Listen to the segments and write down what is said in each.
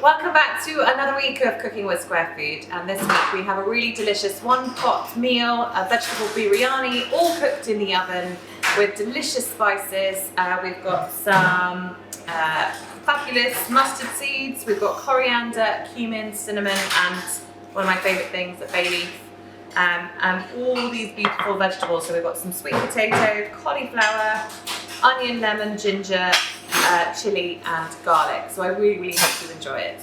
Welcome back to another week of Cooking with Square Food, and this week we have a really delicious one-pot meal, a vegetable biryani, all cooked in the oven with delicious spices. We've got some fabulous mustard seeds, we've got coriander, cumin, cinnamon, and one of my favourite things, a bay leaf, and all these beautiful vegetables. So we've got some sweet potato, cauliflower, onion, lemon, ginger, chilli and garlic. So I really hope you enjoy it.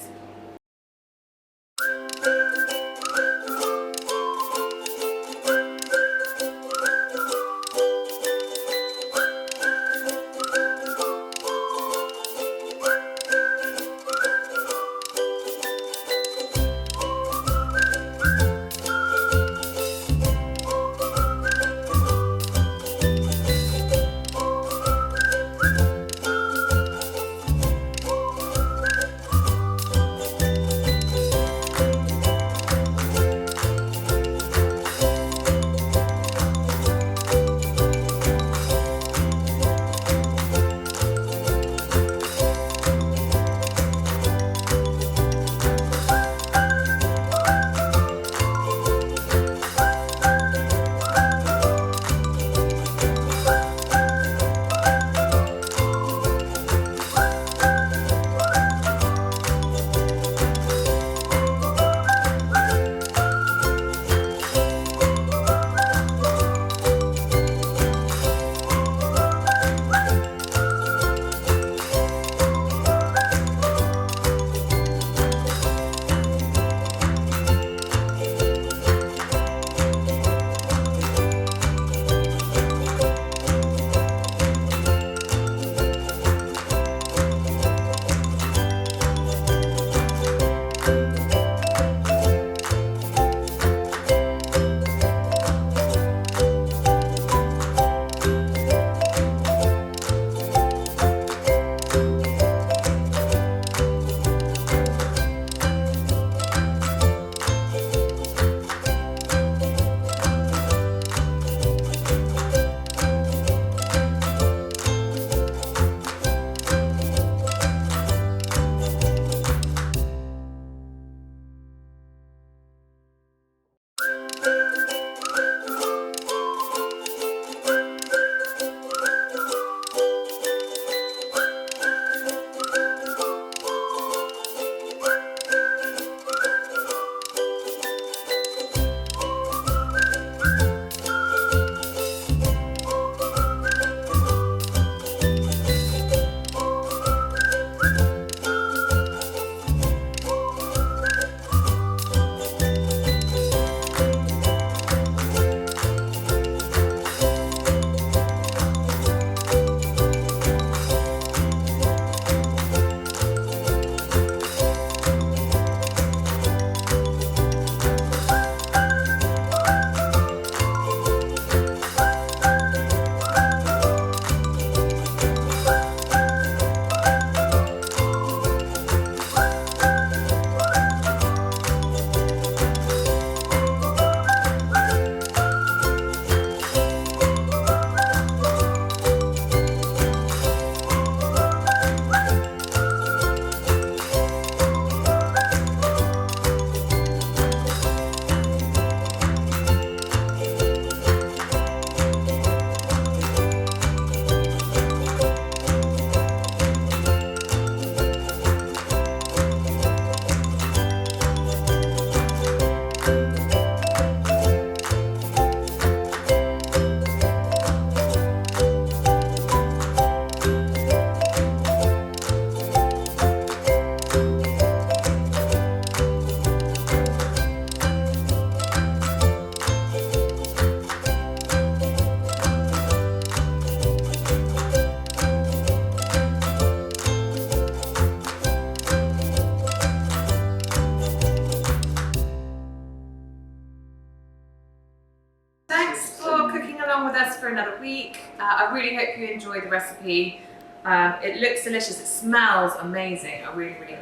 Thanks for cooking along with us for another week. I really hope you enjoy the recipe. It looks delicious, it smells amazing. I really hope you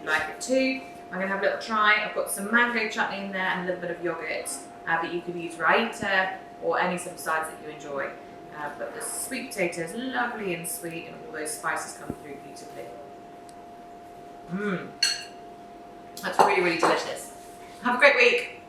like it too. I'm going to have a little try. I've got some mango chutney in there and a little bit of yogurt, but you could use raita or any sort of sides that you enjoy. But the sweet potato is lovely and sweet, and all those spices come through beautifully. really, really delicious. Have a great week.